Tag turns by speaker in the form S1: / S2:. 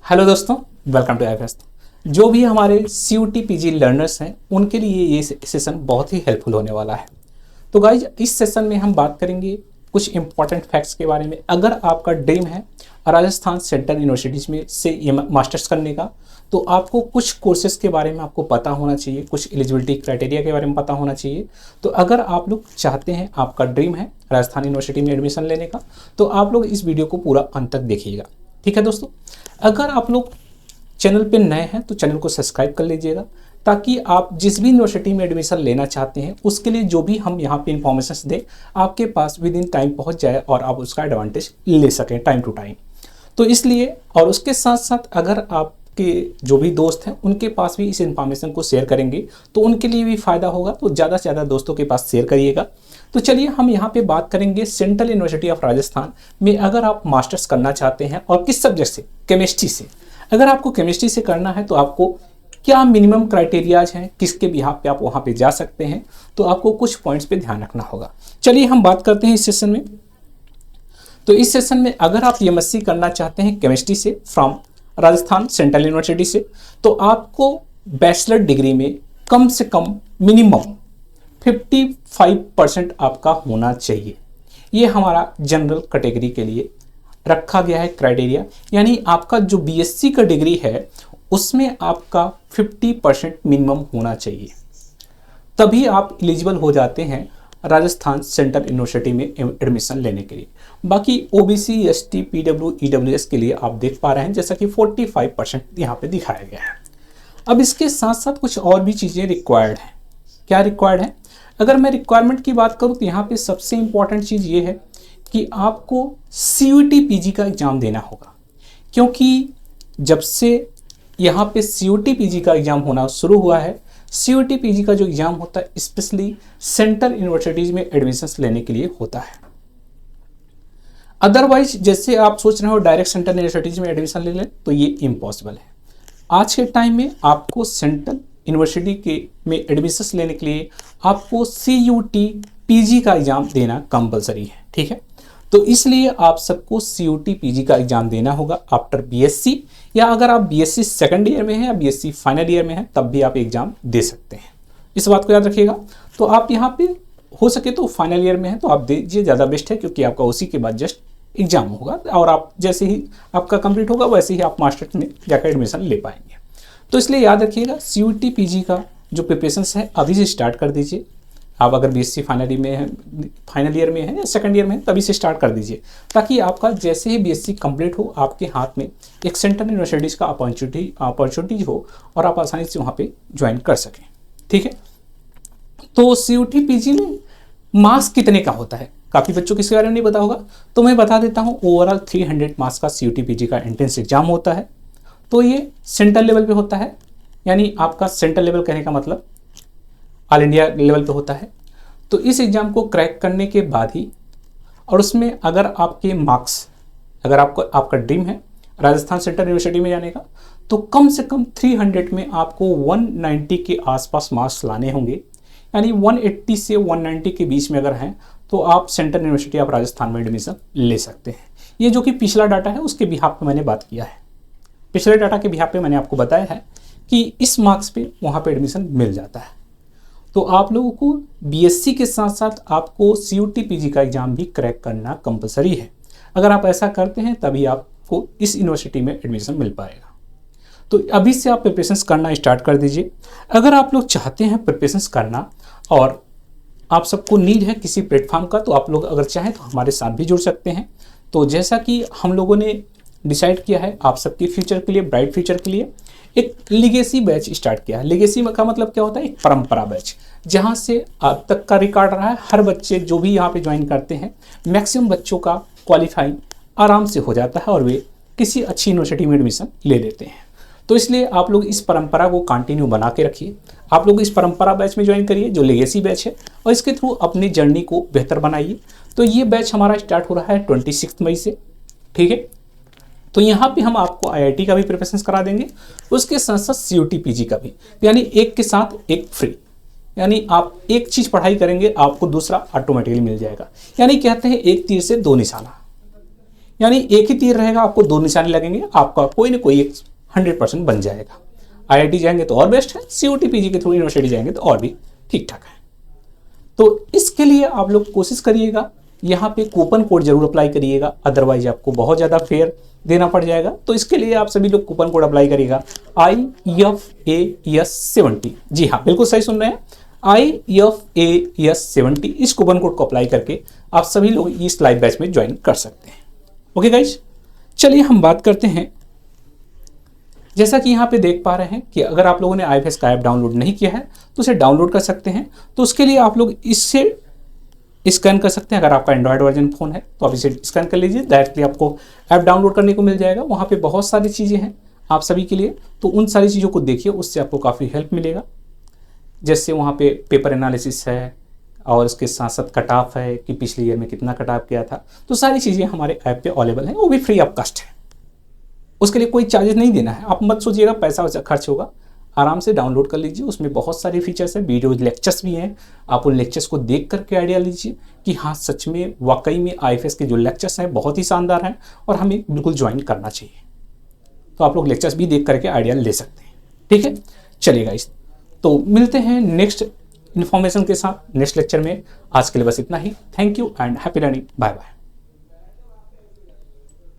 S1: Hello दोस्तों, welcome to FS. जो भी हमारे CUT PG लर्नर्स हैं उनके लिए ये सेशन बहुत ही हेल्पफुल होने वाला है। तो गाइज, इस सेशन में हम बात करेंगे कुछ इंपॉर्टेंट फैक्ट्स के बारे में। अगर आपका ड्रीम है राजस्थान सेंट्रल यूनिवर्सिटीज़ में से मास्टर्स करने का, तो आपको कुछ कोर्सेज के बारे में आपको पता होना चाहिए, कुछ एलिजिबिलिटी क्राइटेरिया के बारे में पता होना चाहिए। तो अगर आप लोग चाहते हैं, आपका ड्रीम है राजस्थान यूनिवर्सिटी में एडमिशन लेने का, तो आप लोग इस वीडियो को पूरा अंत तक देखिएगा। ठीक है दोस्तों, अगर आप लोग चैनल पे नए हैं तो चैनल को सब्सक्राइब कर लीजिएगा, ताकि आप जिस भी यूनिवर्सिटी में एडमिशन लेना चाहते हैं उसके लिए जो भी हम यहाँ पे इंफॉर्मेशन दें आपके पास विद इन टाइम पहुँच जाए और आप उसका एडवांटेज ले सकें टाइम टू टाइम। तो इसलिए, और उसके साथ साथ अगर आपके जो भी दोस्त हैं उनके पास भी इस इंफॉर्मेशन को शेयर करेंगे तो उनके लिए भी फ़ायदा होगा। तो ज़्यादा से ज़्यादा दोस्तों के पास शेयर करिएगा। तो चलिए हम यहाँ पे बात करेंगे सेंट्रल यूनिवर्सिटी ऑफ राजस्थान में अगर आप मास्टर्स करना चाहते हैं और किस सब्जेक्ट से, केमिस्ट्री से। अगर आपको केमिस्ट्री से करना है तो आपको क्या मिनिमम क्राइटेरियाज हैं, किसके बिहाफ पे आप वहाँ पे जा सकते हैं, तो आपको कुछ पॉइंट्स पे ध्यान रखना होगा। चलिए हम बात करते हैं इस सेशन में। तो इस सेशन में अगर आप MSc करना चाहते हैं केमिस्ट्री से फ्रॉम राजस्थान सेंट्रल यूनिवर्सिटी से, तो आपको बैचलर डिग्री में कम से कम मिनिमम 55% आपका होना चाहिए। ये हमारा जनरल कैटेगरी के लिए रखा गया है क्राइटेरिया। यानी आपका जो BSc का डिग्री है उसमें आपका 50% मिनिमम होना चाहिए, तभी आप एलिजिबल हो जाते हैं राजस्थान सेंट्रल यूनिवर्सिटी में एडमिशन लेने के लिए। बाकी OBC ST PW EWS के लिए आप देख पा रहे हैं जैसा कि 45% यहाँ पे दिखाया गया है। अब इसके साथ साथ कुछ और भी चीज़ें रिक्वायर्ड हैं। क्या रिक्वायर्ड है? अगर मैं रिक्वायरमेंट की बात करूँ तो यहाँ पे सबसे इम्पॉर्टेंट चीज़ ये है कि आपको CUT PG का एग्ज़ाम देना होगा, क्योंकि जब से यहाँ पे CUT PG का एग्ज़ाम होना शुरू हुआ है, CUT PG का जो एग्ज़ाम होता है स्पेशली सेंट्रल यूनिवर्सिटीज़ में एडमिशन्स लेने के लिए होता है। अदरवाइज जैसे आप सोच रहे हो डायरेक्ट सेंट्रल यूनिवर्सिटीज़ में एडमिशन ले लें, तो ये इम्पॉसिबल है। आज के टाइम में आपको सेंट्रल यूनिवर्सिटी के में एडमिशन्स लेने के लिए आपको CUT PG का एग्ज़ाम देना कंपलसरी है। ठीक है, तो इसलिए आप सबको CUT PG का एग्ज़ाम देना होगा आफ्टर BSc, या अगर आप BSc सेकंड ईयर में हैं या BSc फाइनल ईयर में हैं तब भी आप एग्ज़ाम दे सकते हैं। इस बात को याद रखिएगा। तो आप यहाँ पे हो सके तो फाइनल ईयर में हैं तो आप दीजिए, ज़्यादा बेस्ट है, क्योंकि आपका उसी के बाद जस्ट एग्ज़ाम होगा और आप जैसे ही आपका कंप्लीट होगा वैसे ही आप मास्टर्स में जाकर एडमिशन ले पाएंगे। तो इसलिए याद रखिएगा, CUT PG का जो प्रिपरेशंस है अभी से स्टार्ट कर दीजिए। आप अगर BSc फाइनल ईयर में है या सेकंड ईयर में है तभी से स्टार्ट कर दीजिए, ताकि आपका जैसे ही BSc कंप्लीट हो आपके हाथ में एक सेंट्रल यूनिवर्सिटीज़ का अपॉर्चुनिटी हो और आप आसानी से वहाँ पे ज्वाइन कर सकें। ठीक है, तो CUT PG में मार्क्स कितने का होता है, काफ़ी बच्चों को इसके बारे में नहीं पता होगा, तो मैं बता देता हूँ। ओवरऑल 300 मार्क्स का CUT PG का एंट्रेंस एग्जाम होता है। तो ये सेंट्रल लेवल पे होता है, यानी आपका सेंट्रल लेवल कहने का मतलब ऑल इंडिया लेवल पे होता है। तो इस एग्ज़ाम को क्रैक करने के बाद ही, और उसमें अगर आपके मार्क्स, अगर आपका ड्रीम है राजस्थान सेंट्रल यूनिवर्सिटी में जाने का, तो कम से कम 300 में आपको 190 के आसपास मार्क्स लाने होंगे। यानी 180 से 190 के बीच में अगर हैं तो आप सेंट्रल यूनिवर्सिटी ऑफ राजस्थान में एडमिशन ले सकते हैं। ये जो कि पिछला डाटा है उसके बिहाफ पे मैंने बात किया है। पिछले डाटा के बिहाफ पे मैंने आपको बताया है कि इस मार्क्स पे वहाँ पे एडमिशन मिल जाता है। तो आप लोगों को BSc के साथ साथ आपको CUT PG का एग्ज़ाम भी क्रैक करना कंपलसरी है। अगर आप ऐसा करते हैं तभी आपको इस यूनिवर्सिटी में एडमिशन मिल पाएगा। तो अभी से आप प्रिपरेशंस करना स्टार्ट कर दीजिए। अगर आप लोग चाहते हैं प्रिपरेशंस करना और आप सबको नीड है किसी प्लेटफॉर्म का, तो आप लोग अगर चाहें तो हमारे साथ भी जुड़ सकते हैं। तो जैसा कि हम लोगों ने डिसाइड किया है आप सबके फ्यूचर के लिए, ब्राइट फ्यूचर के लिए, एक लिगेसी बैच स्टार्ट किया है। लिगेसी का मतलब क्या होता है? एक परंपरा बैच, जहाँ से अब तक का रिकॉर्ड रहा है। हर बच्चे जो भी यहाँ पे ज्वाइन करते हैं, मैक्सिमम बच्चों का क्वालिफाई आराम से हो जाता है और वे किसी अच्छी यूनिवर्सिटी में एडमिशन ले लेते हैं। तो इसलिए आप लोग इस परंपरा को कंटिन्यू बना के रखिए। आप लोग इस परंपरा बैच में ज्वाइन करिए जो लिगेसी बैच है, और इसके थ्रू अपनी जर्नी को बेहतर बनाइए। तो ये बैच हमारा स्टार्ट हो रहा है 26 मई से। ठीक है, तो यहाँ पे हम आपको IIT का भी प्रिपरेशन करा देंगे, उसके साथ साथ CUT PG का भी, यानी एक के साथ एक फ्री। यानी आप एक चीज़ पढ़ाई करेंगे आपको दूसरा ऑटोमेटिकली मिल जाएगा। यानी कहते हैं एक तीर से दो निशाना। यानी एक ही तीर रहेगा, आपको दो निशाने लगेंगे, आपका कोई ना कोई एक 100% बन जाएगा। IIT जाएंगे तो और बेस्ट है, COT PG के थ्रू यूनिवर्सिटी जाएंगे तो और भी ठीक ठाक है। तो इसके लिए आप लोग कोशिश करिएगा, यहाँ पे कूपन कोड जरूर अप्लाई करिएगा, अदरवाइज आपको बहुत ज़्यादा फेयर देना पड़ जाएगा। तो इसके लिए आप सभी लोग कूपन कोड अप्लाई करिएगा IFAS70। जी हाँ, बिल्कुल सही सुन रहे हैं, IFAS70। इस कूपन कोड को अप्लाई करके आप सभी लोग इस लाइव बैच में ज्वाइन कर सकते हैं। ओके गाइज, चलिए हम बात करते हैं। जैसा कि यहाँ पे देख पा रहे हैं कि अगर आप लोगों ने IFAS का ऐप डाउनलोड नहीं किया है तो उसे डाउनलोड कर सकते हैं। तो उसके लिए आप लोग इससे स्कैन कर सकते हैं। अगर आपका एंड्रॉयड वर्जन फ़ोन है तो आप इसे स्कैन कर लीजिए, डायरेक्टली आपको ऐप डाउनलोड करने को मिल जाएगा। वहाँ पे बहुत सारी चीज़ें हैं आप सभी के लिए, तो उन सारी चीज़ों को देखिए, उससे आपको काफ़ी हेल्प मिलेगा। जैसे वहाँ पे पेपर एनालिसिस है और उसके साथ साथ कट ऑफ है कि पिछले ईयर में कितना कट ऑफ किया था। तो सारी चीज़ें हमारे ऐप पे अवेलेबल हैं, वो भी फ्री ऑफ कॉस्ट है, उसके लिए कोई चार्जेस नहीं देना है। आप मत सोचिएगा पैसा वैसा खर्च होगा, आराम से डाउनलोड कर लीजिए। उसमें बहुत सारे फीचर्स हैं, वीडियो लेक्चर्स भी हैं। आप उन लेक्चर्स को देख करके आइडिया लीजिए कि हाँ सच में वाकई में IFAS के जो लेक्चर्स हैं बहुत ही शानदार हैं और हमें बिल्कुल ज्वाइन करना चाहिए। तो आप लोग लेक्चर्स भी देख करके आइडिया ले सकते हैं। ठीक है, चलिए गाइस, तो मिलते हैं नेक्स्ट इन्फॉर्मेशन के साथ नेक्स्ट लेक्चर में। आज के लिए बस इतना ही। Thank you and happy learning. Bye bye.